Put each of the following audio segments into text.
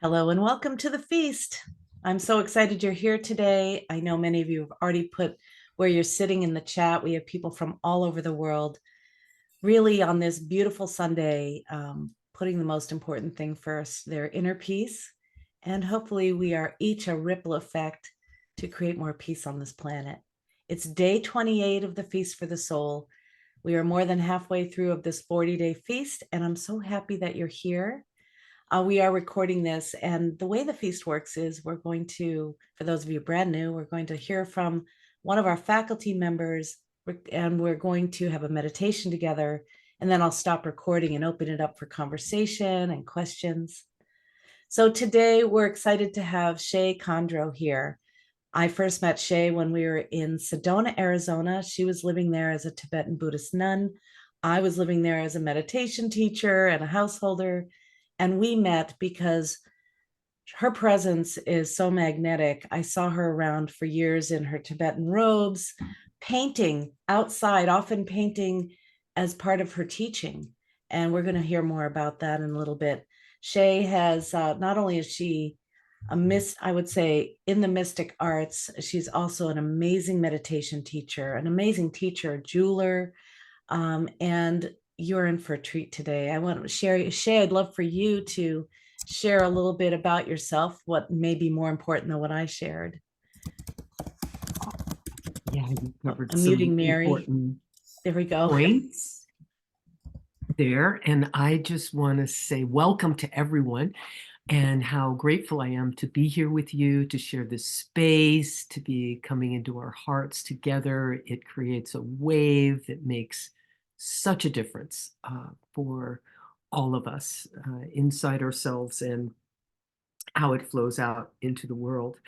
Hello and welcome to the feast. I'm so excited you're here today. I know many of you have already put where you're sitting in the chat. We have people from all over the world, really on this beautiful Sunday, putting the most important thing first, their inner peace. And hopefully, we are each a ripple effect to create more peace on this planet. It's day 28 of the Feast for the Soul. We are more than halfway through of this 40-day feast, and I'm so happy that you're here. We are recording this, and the way the feast works is we're going to, for those of you brand new, we're going to hear from one of our faculty members, and we're going to have a meditation together, and then I'll stop recording and open it up for conversation and questions. So today we're excited to have Shey Khandro here. I first met Shey when we were in Sedona, Arizona. She was living there as a Tibetan Buddhist nun. I was living there as a meditation teacher and a householder. And we met because her presence is so magnetic. I saw her around for years in her Tibetan robes, painting outside, often painting as part of her teaching. And we're going to hear more about that in a little bit. Shey has, not only is she I would say in the mystic arts, she's also an amazing meditation teacher, an amazing teacher, jeweler, and you're in for a treat today. I want to share, Shey, I'd love for you to share a little bit about yourself, what may be more important than what I shared. Yeah, you covered I'm some muting Mary. important There we go. points there. And I just want to say welcome to everyone and how grateful I am to be here with you, to share this space, to be coming into our hearts together. It creates a wave that makes such a difference for all of us inside ourselves and how it flows out into the world.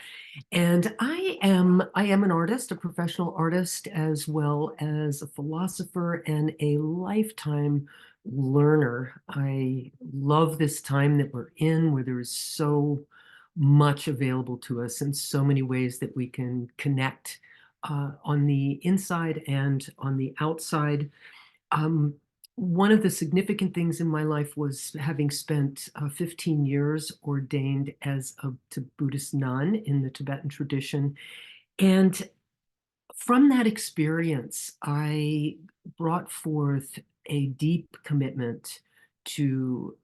And I am an artist, a professional artist, as well as a philosopher and a lifetime learner. I love this time that we're in, where there is so much available to us in so many ways that we can connect on the inside and on the outside. Um, One of the significant things in my life was having spent 15 years ordained as a Buddhist nun in the Tibetan tradition. And from that experience, I brought forth a deep commitment to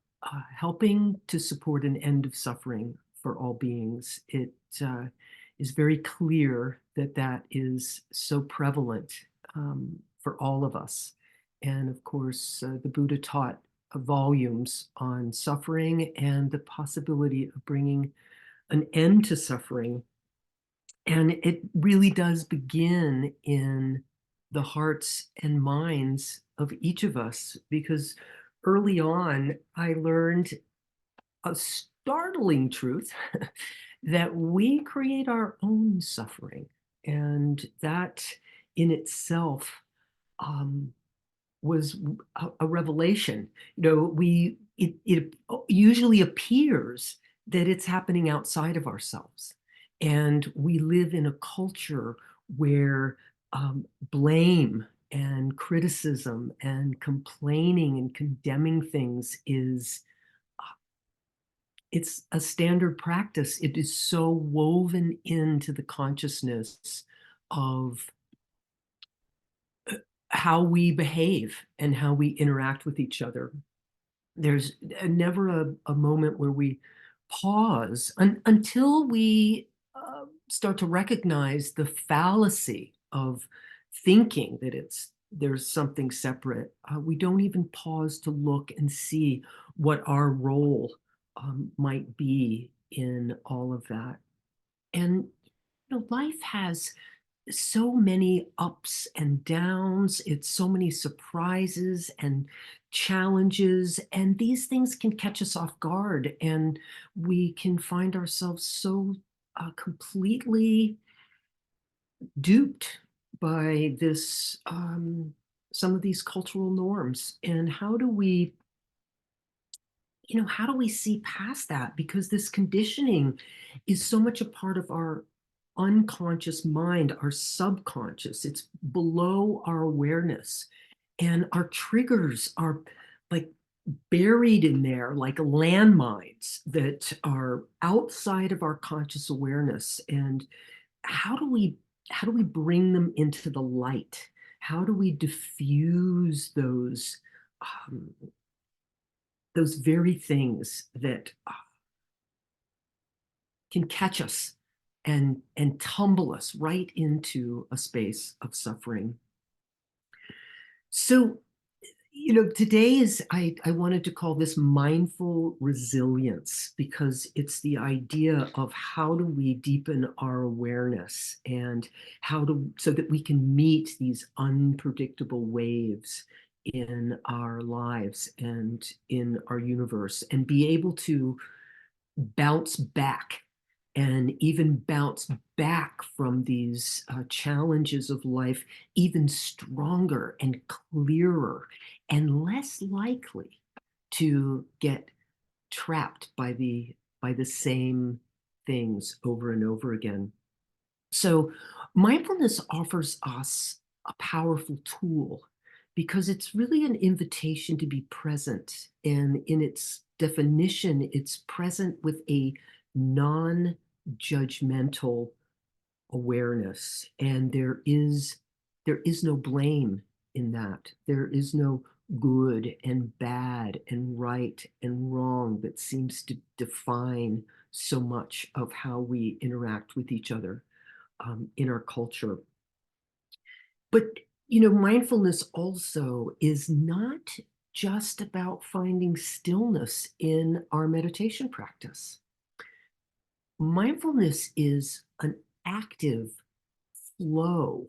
helping to support an end of suffering for all beings. It is very clear that that is so prevalent for all of us. And of course, the Buddha taught volumes on suffering and the possibility of bringing an end to suffering. And it really does begin in the hearts and minds of each of us, because early on, I learned a startling truth that we create our own suffering. And that in itself um, was a revelation. It usually appears that it's happening outside of ourselves. And we live in a culture where blame and criticism and complaining and condemning things is it's a standard practice. It is so woven into the consciousness of how we behave and how we interact with each other. There's never a moment where we pause until we start to recognize the fallacy of thinking that there's something separate. We don't even pause to look and see what our role might be in all of that. And life has so many ups and downs. It's so many surprises and challenges, and these things can catch us off guard, and we can find ourselves so completely duped by this some of these cultural norms. And how do we see past that? Because this conditioning is so much a part of our unconscious mind, our subconscious. It's below our awareness. And our triggers are like buried in there like landmines that are outside of our conscious awareness. And how do we how do we bring them into the light? How do we diffuse um, those very things that can catch us and tumble us right into a space of suffering? So, today I wanted to call this mindful resilience, because it's the idea of how do we deepen our awareness, and so that we can meet these unpredictable waves in our lives and in our universe, and be able to bounce back, and even bounce back from these challenges of life even stronger and clearer, and less likely to get trapped by the same things over and over again. So mindfulness offers us a powerful tool, because it's really an invitation to be present. And in its definition, it's present with a non-judgmental awareness. And there is no blame in that. There is no good and bad and right and wrong that seems to define so much of how we interact with each other in our culture. But, mindfulness also is not just about finding stillness in our meditation practice. Mindfulness is an active flow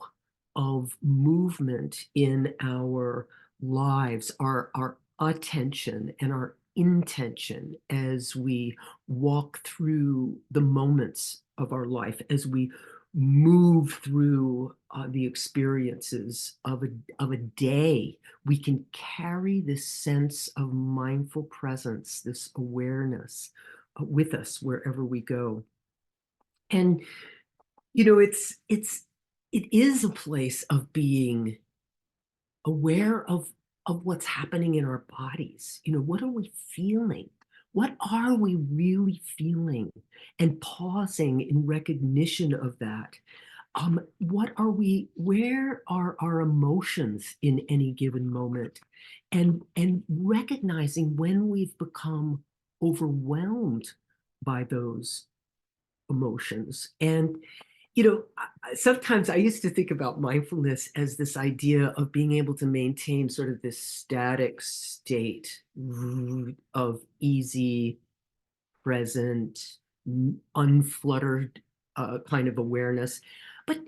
of movement in our lives, our attention and our intention as we walk through the moments of our life, as we move through the experiences of a day. We can carry this sense of mindful presence, this awareness with us wherever we go. And it is a place of being aware of what's happening in our bodies. What are we feeling? What are we really feeling? And pausing in recognition of that. Where are our emotions in any given moment? And recognizing when we've become overwhelmed by those emotions. And sometimes I used to think about mindfulness as this idea of being able to maintain sort of this static state of easy, present, unfluttered kind of awareness. But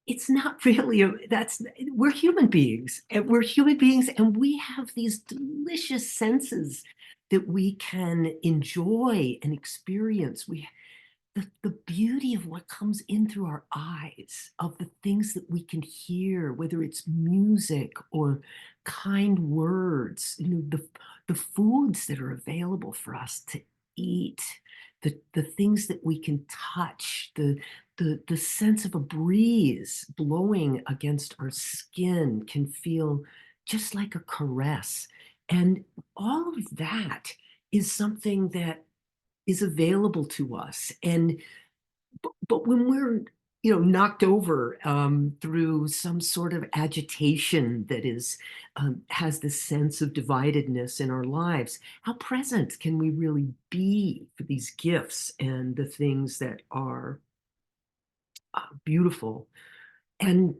it's not really that's we're human beings, and we have these delicious senses that we can enjoy and experience. The beauty of what comes in through our eyes, of the things that we can hear, whether it's music or kind words, the foods that are available for us to eat, the things that we can touch, the sense of a breeze blowing against our skin can feel just like a caress. And all of that is something that is available to us. And but when we're knocked over through some sort of agitation that has this sense of dividedness in our lives, how present can we really be for these gifts and the things that are beautiful? And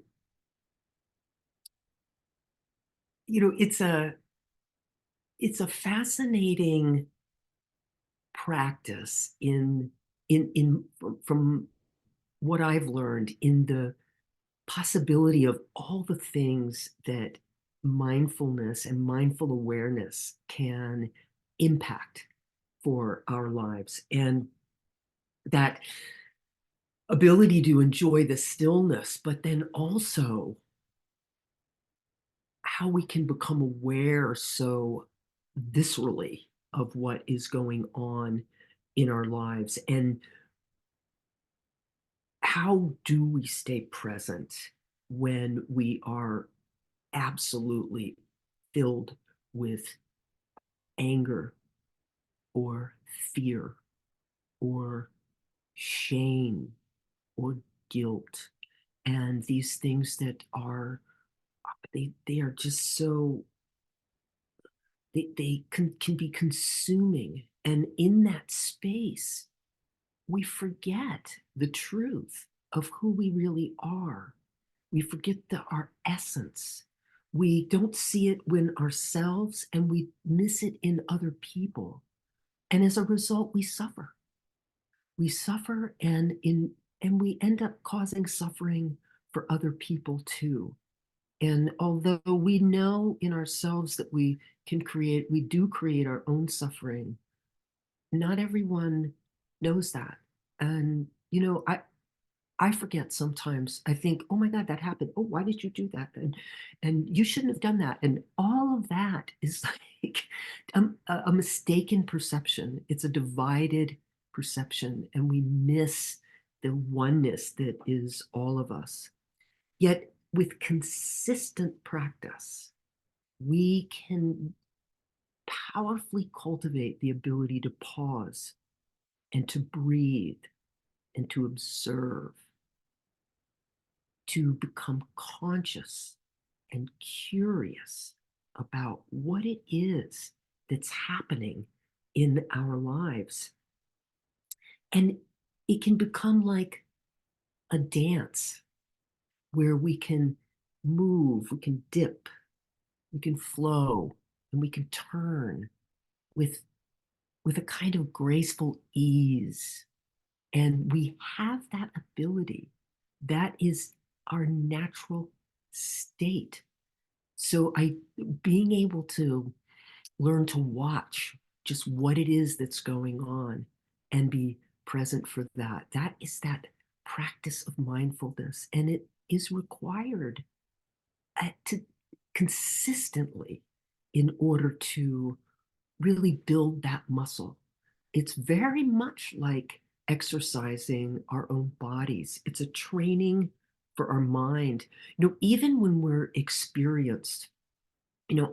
it's a fascinating practice in from what I've learned, in the possibility of all the things that mindfulness and mindful awareness can impact for our lives. And that ability to enjoy the stillness, but then also how we can become aware so viscerally of what is going on in our lives. And how do we stay present when we are absolutely filled with anger or fear or shame or guilt, and these things that are they are just so they can be consuming, and in that space we forget the truth of who we really are. We forget our essence. We don't see it in ourselves, and we miss it in other people, and as a result we suffer. We suffer, and we end up causing suffering for other people too. And although we know in ourselves that we do create our own suffering, not everyone knows that. And, I forget sometimes. I think, oh my God, that happened. Oh, why did you do that? And you shouldn't have done that. And all of that is like a mistaken perception. It's a divided perception, and we miss the oneness that is all of us. Yet with consistent practice, we can powerfully cultivate the ability to pause and to breathe and to observe, to become conscious and curious about what it is that's happening in our lives. And it can become like a dance where we can move, we can dip, we can flow, and we can turn with a kind of graceful ease. And we have that ability. That is our natural state. So being able to learn to watch just what it is that's going on and be present for that, that is that practice of mindfulness. And it is required to consistently in order to really build that muscle. It's very much like exercising our own bodies. It's a training for our mind. Even when we're experienced,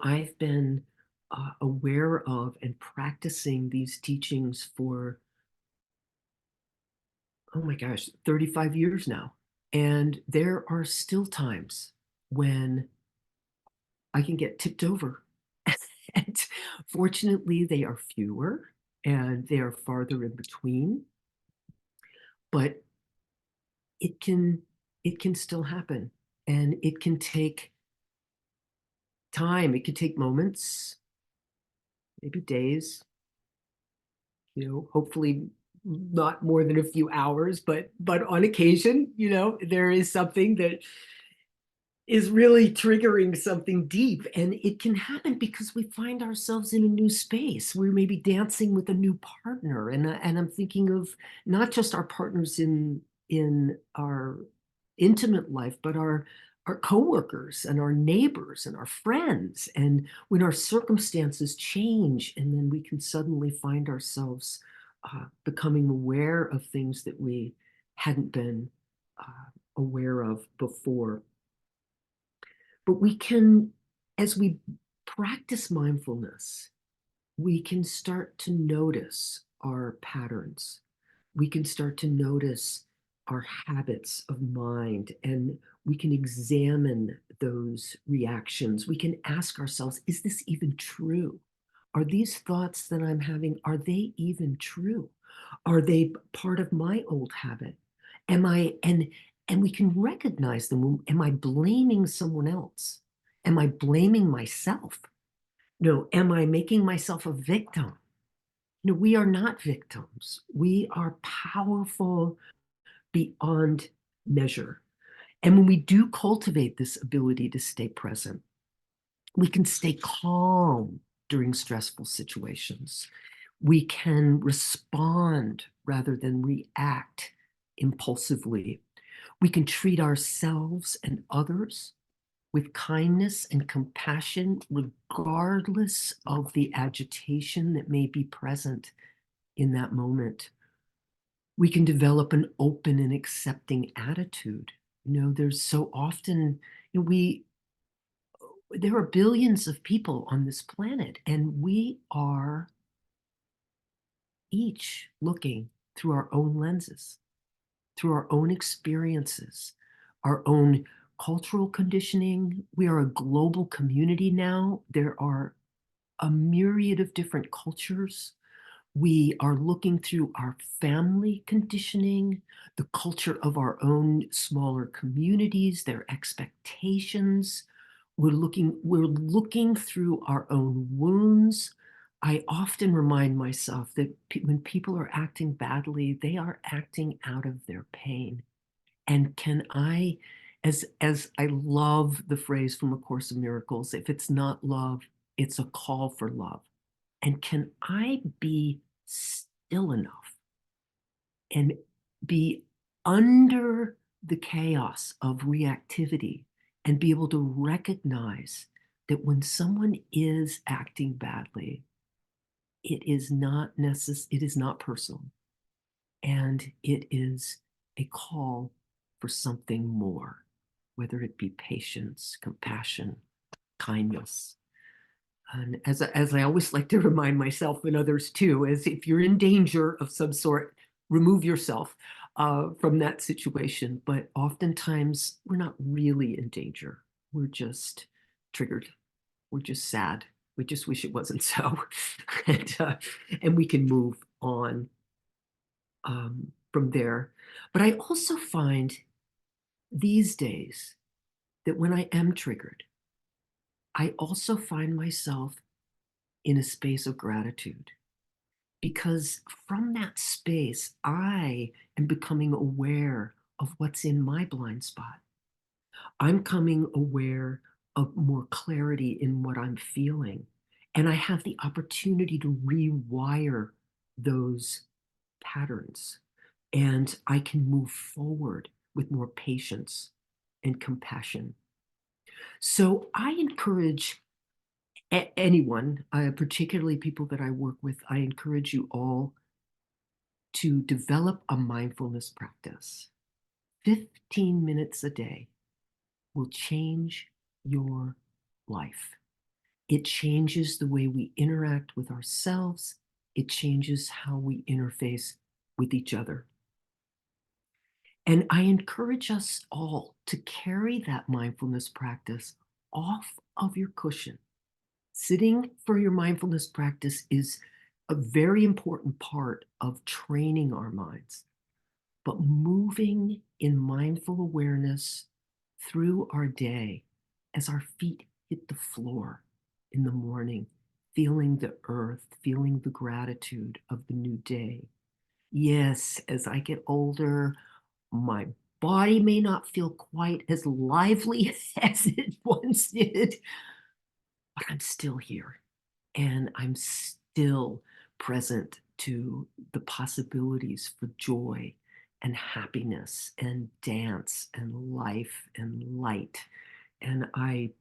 I've been aware of and practicing these teachings for, oh my gosh, 35 years now. And there are still times when I can get tipped over. And fortunately, they are fewer and they are farther in between, but it can still happen, and it can take time. It can take moments, maybe days, hopefully not more than a few hours, but on occasion, there is something that is really triggering something deep. And it can happen because we find ourselves in a new space. We may be dancing with a new partner. And I'm thinking of not just our partners in our intimate life, but our coworkers and our neighbors and our friends. And when our circumstances change, and then we can suddenly find ourselves becoming aware of things that we hadn't been aware of before. But we can, as we practice mindfulness, we can start to notice our patterns. We can start to notice our habits of mind, and we can examine those reactions. We can ask ourselves, is this even true? Are these thoughts that I'm having, are they even true? Are they part of my old habit? And we can recognize them. Am I blaming someone else? Am I blaming myself? No, am I making myself a victim? No, we are not victims. We are powerful beyond measure. And when we do cultivate this ability to stay present, we can stay calm during stressful situations. We can respond rather than react impulsively. We can treat ourselves and others with kindness and compassion, regardless of the agitation that may be present in that moment. We can develop an open and accepting attitude. There's so often we there are billions of people on this planet, and we are each looking through our own lenses, through our own experiences, our own cultural conditioning. We are a global community now. There are a myriad of different cultures. We are looking through our family conditioning, the culture of our own smaller communities, their expectations. We're looking through our own wounds. I often remind myself that when people are acting badly, they are acting out of their pain. And can I, as I love the phrase from A Course in Miracles, if it's not love, it's a call for love. And can I be still enough and be under the chaos of reactivity and be able to recognize that when someone is acting badly, it is not personal, and it is a call for something more, whether it be patience, compassion, kindness. And as I always like to remind myself and others too, is if you're in danger of some sort, remove yourself from that situation. But oftentimes we're not really in danger. We're just triggered. We're just sad. We just wish it wasn't so. And we can move on from there. But I also find these days that when I am triggered, I also find myself in a space of gratitude, because from that space, I am becoming aware of what's in my blind spot. I'm coming aware of more clarity in what I'm feeling. And I have the opportunity to rewire those patterns. And I can move forward with more patience and compassion. So I encourage anyone, particularly people that I work with, I encourage you all to develop a mindfulness practice. 15 minutes a day will change your life. It changes the way we interact with ourselves. It changes how we interface with each other. And I encourage us all to carry that mindfulness practice off of your cushion. Sitting for your mindfulness practice is a very important part of training our minds, but moving in mindful awareness through our day as our feet hit the floor in the morning, feeling the earth, feeling the gratitude of the new day. Yes, as I get older, my body may not feel quite as lively as it once did, but I'm still here, and I'm still present to the possibilities for joy and happiness and dance and life and light. And I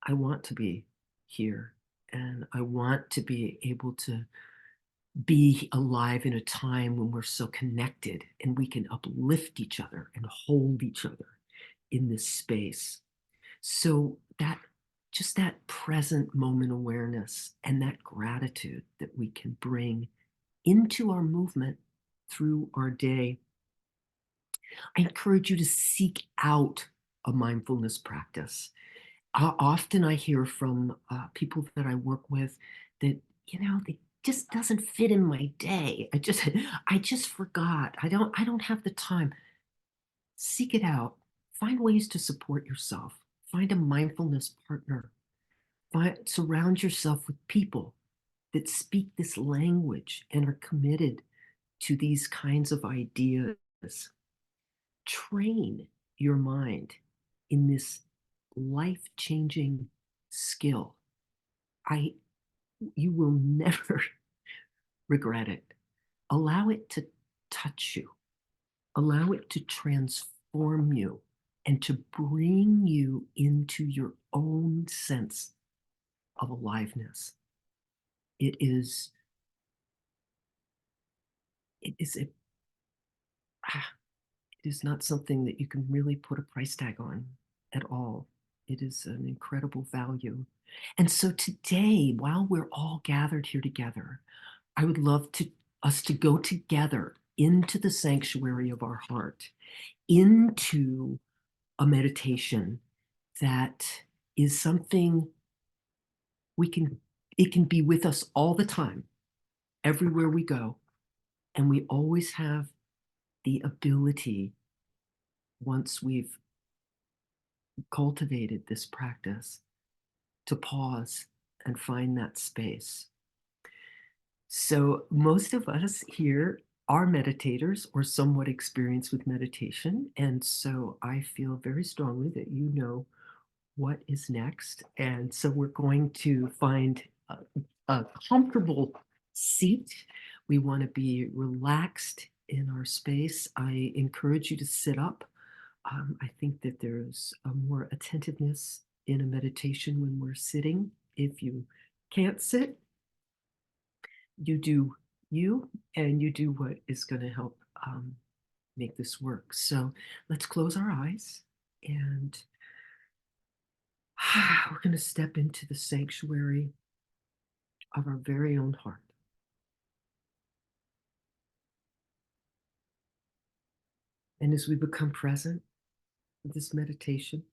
want to be here, and I want to be able to be alive in a time when we're so connected and we can uplift each other and hold each other in this space. So that just that present moment awareness and that gratitude that we can bring into our movement through our day. I encourage you to seek out a mindfulness practice. Often I hear from people that I work with that, they just doesn't fit in my day. I just forgot. I don't have the time. Seek it out. Find ways to support yourself. Find a mindfulness partner. Surround yourself with people that speak this language and are committed to these kinds of ideas. Train your mind in this life-changing skill. I You will never regret it. Allow it to touch you. Allow it to transform you and to bring you into your own sense of aliveness. It is it is a it is not something that you can really put a price tag on at all. It is an incredible value. And so today, while we're all gathered here together, I would love us to go together into the sanctuary of our heart, into a meditation that is something it can be with us all the time, everywhere we go. And we always have the ability, once we've cultivated this practice, to pause and find that space. So most of us here are meditators or somewhat experienced with meditation. And so I feel very strongly that you know what is next. And so we're going to find a comfortable seat. We want to be relaxed in our space. I encourage you to sit up. I think that there's a more attentiveness in a meditation when we're sitting. If you can't sit, you do you, and you do what is going to help make this work. So let's close our eyes, and we're going to step into the sanctuary of our very own heart. And as we become present with this meditation,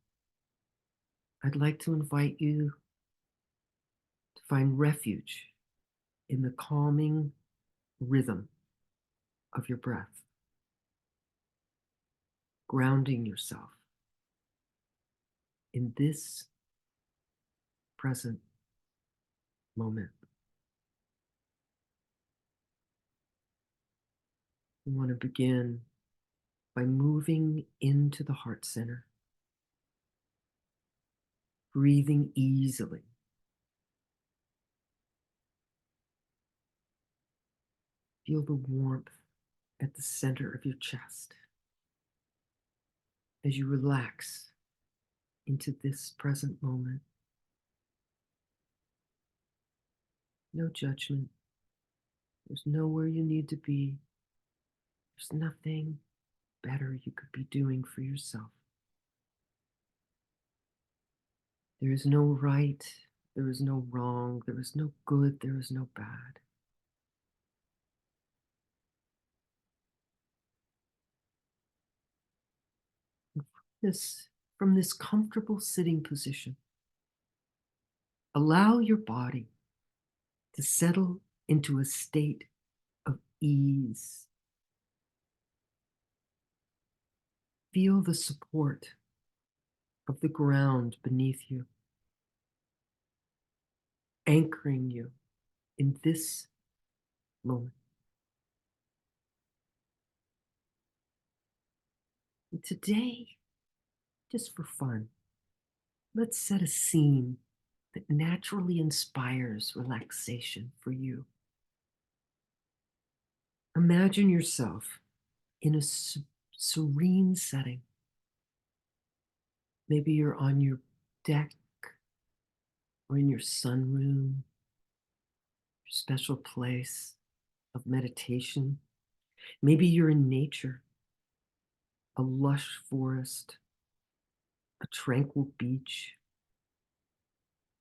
I'd like to invite you to find refuge in the calming rhythm of your breath, grounding yourself in this present moment. We want to begin by moving into the heart center, breathing easily. Feel the warmth at the center of your chest as you relax into this present moment. No judgment. There's nowhere you need to be. There's nothing better you could be doing for yourself. There is no right, there is no wrong, there is no good, there is no bad. From this comfortable sitting position, allow your body to settle into a state of ease. Feel the support of the ground beneath you, anchoring you in this moment. And today, just for fun, let's set a scene that naturally inspires relaxation for you. Imagine yourself in a serene setting. Maybe you're on your deck or in your sunroom, your special place of meditation. Maybe you're in nature, a lush forest, a tranquil beach,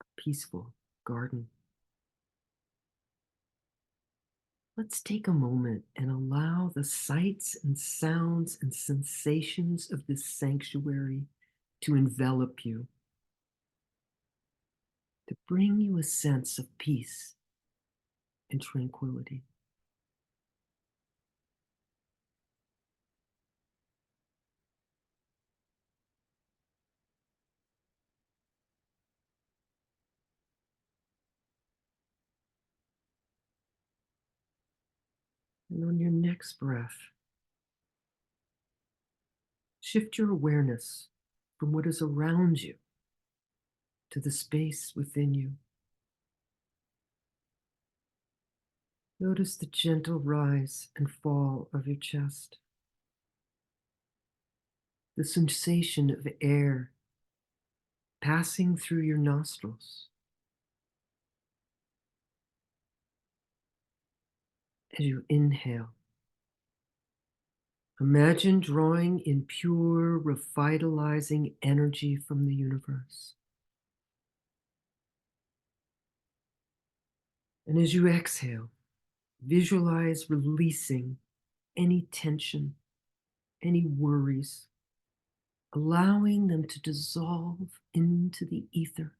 a peaceful garden. Let's take a moment and allow the sights and sounds and sensations of this sanctuary to envelop you, to bring you a sense of peace and tranquility. And on your next breath, shift your awareness from what is around you to the space within you. Notice the gentle rise and fall of your chest, the sensation of air passing through your nostrils as you inhale Imagine drawing in pure, revitalizing energy from the universe. And as you exhale, visualize releasing any tension, any worries, allowing them to dissolve into the ether.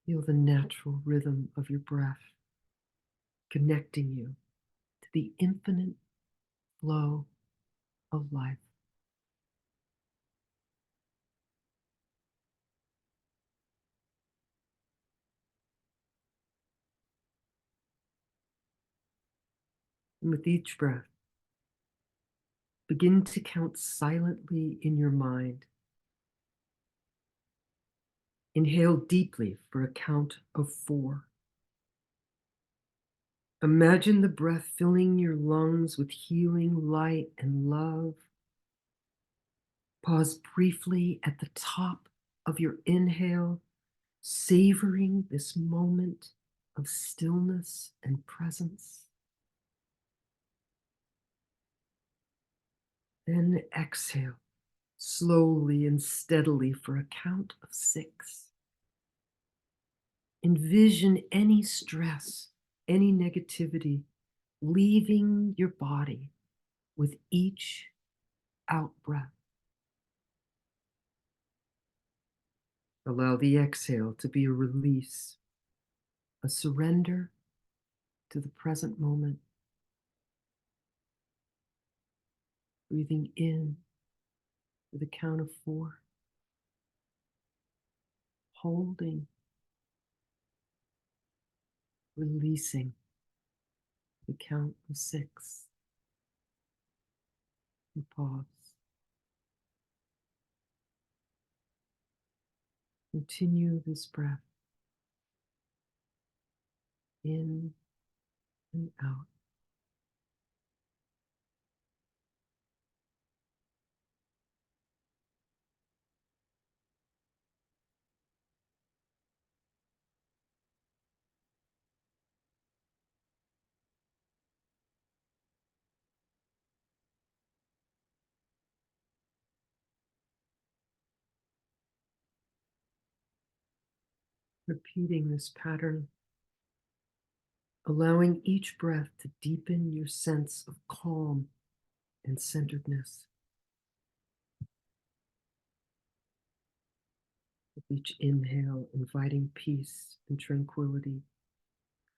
Feel the natural rhythm of your breath connecting you to the infinite flow of life. And with each breath, begin to count silently in your mind. Inhale deeply for a count of 4. Imagine the breath filling your lungs with healing light and love. Pause briefly at the top of your inhale, savoring this moment of stillness and presence. Then exhale slowly and steadily for a count of 6. Envision any stress, any negativity leaving your body with each out breath. Allow the exhale to be a release, a surrender to the present moment. Breathing in with a count of 4. Holding, releasing the count of 6. And pause. Continue this breath in and out. Repeating this pattern, allowing each breath to deepen your sense of calm and centeredness. With each inhale, inviting peace and tranquility,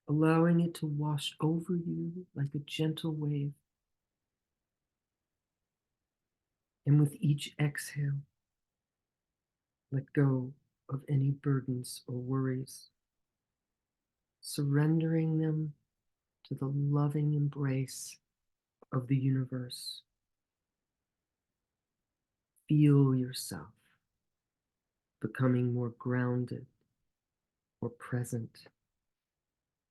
allowing it to wash over you like a gentle wave. And with each exhale, let go of any burdens or worries, surrendering them to the loving embrace of the universe. Feel yourself becoming more grounded or present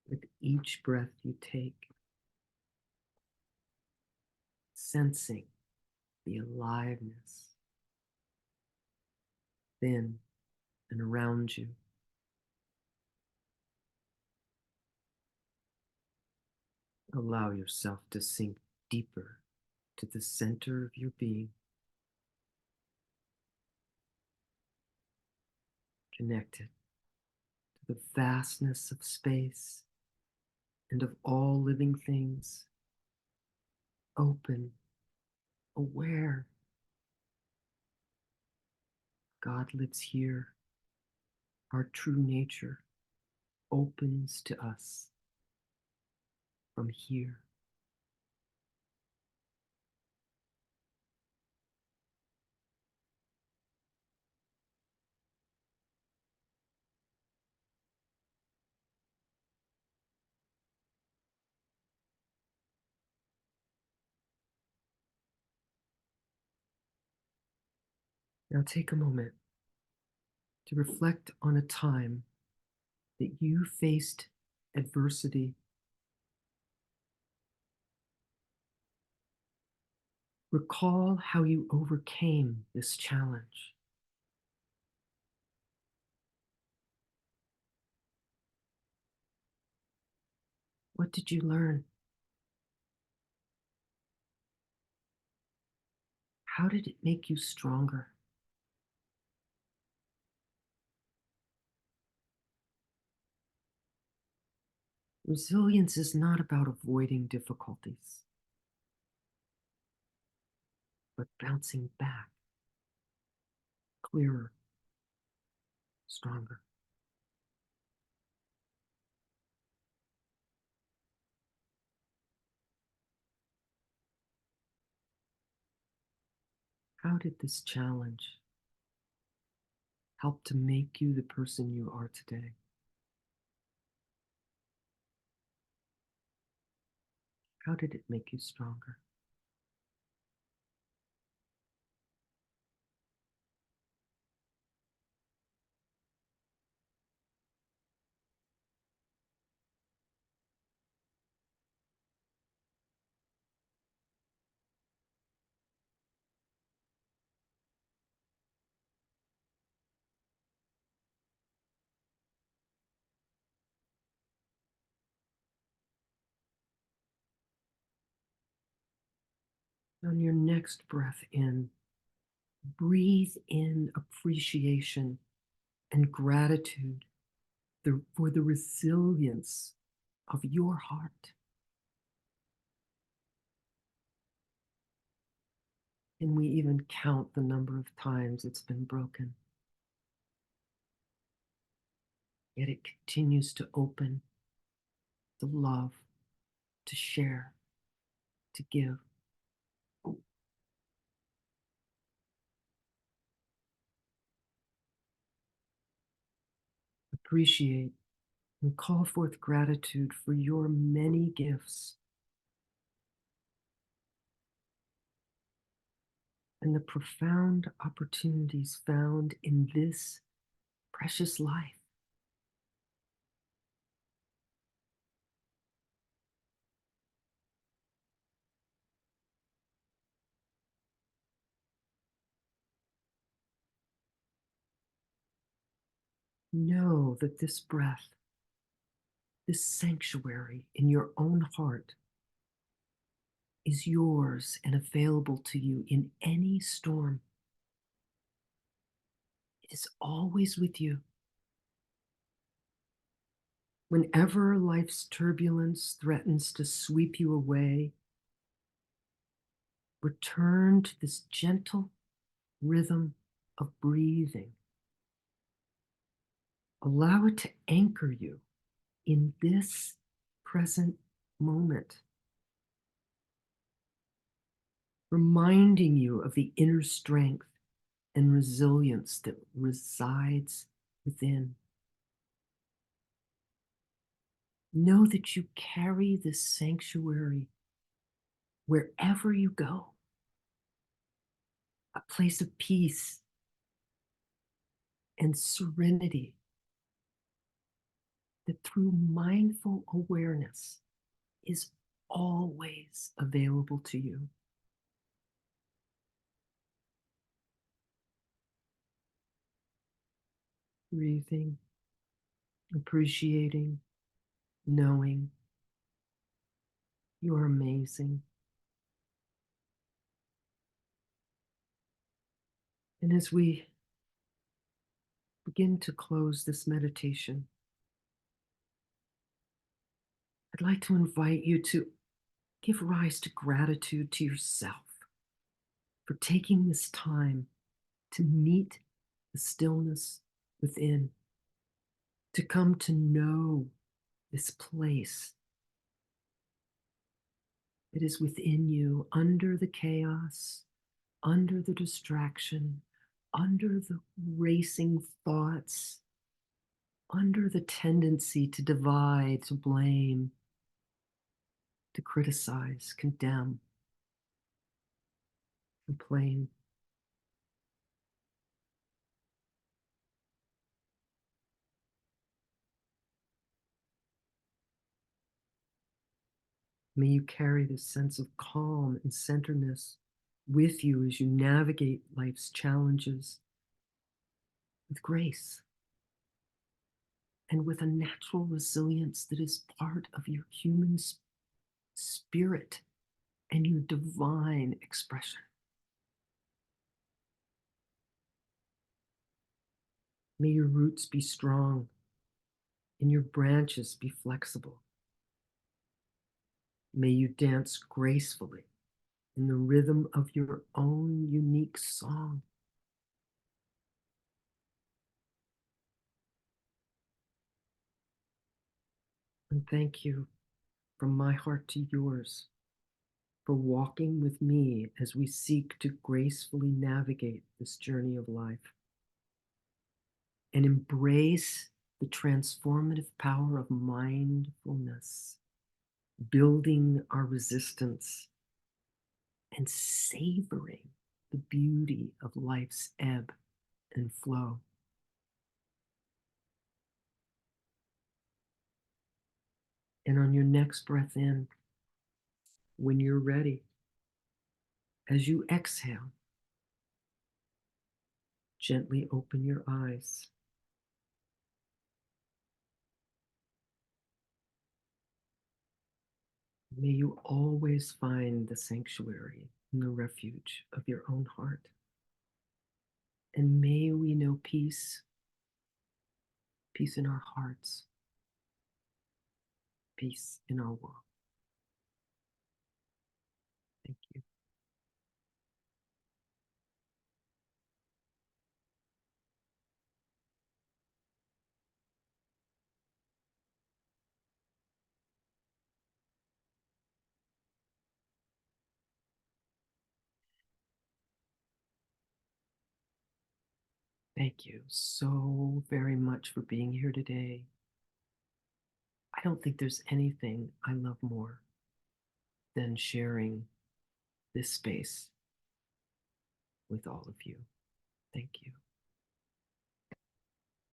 with each breath you take, sensing the aliveness within and around you. Allow yourself to sink deeper to the center of your being, connected to the vastness of space and of all living things, open, aware. God lives here. Our true nature opens to us from here. Now take a moment to reflect on a time that you faced adversity. Recall how you overcame this challenge. What did you learn? How did it make you stronger? Resilience is not about avoiding difficulties, but bouncing back, clearer, stronger. How did this challenge help to make you the person you are today? How did it make you stronger? On your next breath in, breathe in appreciation and gratitude for the resilience of your heart. And we even count the number of times it's been broken. Yet it continues to open, to love, to share, to give. Appreciate and call forth gratitude for your many gifts and the profound opportunities found in this precious life. Know that this breath, this sanctuary in your own heart, is yours and available to you in any storm. It is always with you. Whenever life's turbulence threatens to sweep you away, return to this gentle rhythm of breathing. Allow it to anchor you in this present moment, reminding you of the inner strength and resilience that resides within. Know that you carry this sanctuary wherever you go, a place of peace and serenity that through mindful awareness is always available to you. Breathing, appreciating, knowing you're amazing. And as we begin to close this meditation, I'd like to invite you to give rise to gratitude to yourself for taking this time to meet the stillness within, to come to know this place that is within you, under the chaos, under the distraction, under the racing thoughts, under the tendency to divide, to blame, to criticize, condemn, complain. May you carry this sense of calm and centeredness with you as you navigate life's challenges with grace and with a natural resilience that is part of your human spirit and your divine expression. May your roots be strong and your branches be flexible. May you dance gracefully in the rhythm of your own unique song. And thank you from my heart to yours for walking with me as we seek to gracefully navigate this journey of life and embrace the transformative power of mindfulness, building our resistance and savoring the beauty of life's ebb and flow. And on your next breath in, when you're ready, as you exhale, gently open your eyes. May you always find the sanctuary and the refuge of your own heart. And may we know peace, peace in our hearts, peace in our world. Thank you. Thank you so very much for being here today. I don't think there's anything I love more than sharing this space with all of you. Thank you.